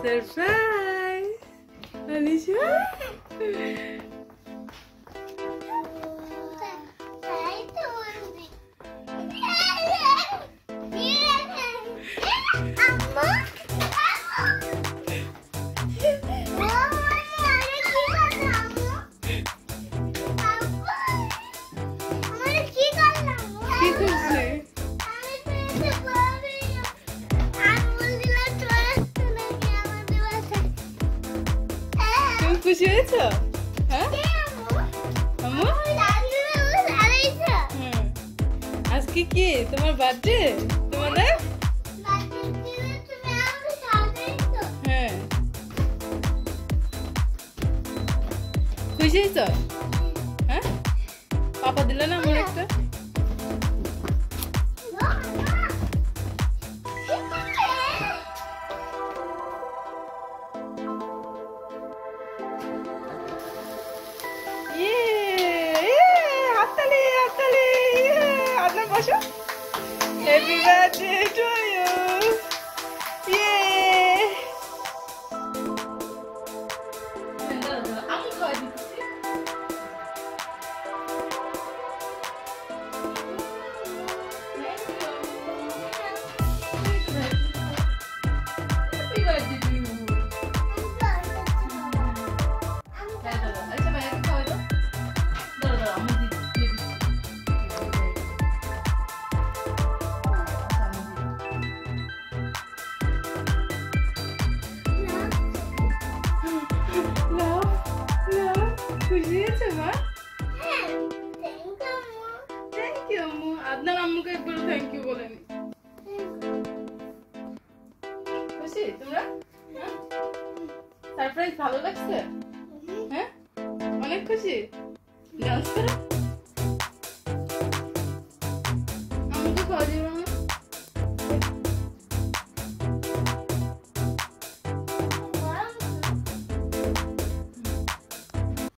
Surprise! Alicia? খুশি হয়েছো? হ্যাঁ আম্মু আজকে কি তোমার বার্থডে? তোমাদের হ্যাঁ খুশি হয়েছো? হ্যাঁ পাপা দিল না আমার একটা Happy birthday to you! Yay! I'm going to Happy birthday to you! খুশি হয়েছে মা? থ্যাংক ইউ আম্মু। আপনার আম্মুকে একবার থ্যাংক ইউ বলেনি। খুশি তোমরা? সারপ্রাইজ ভালো লাগছে? হ্যাঁ অনেক খুশি। ডান্স করো।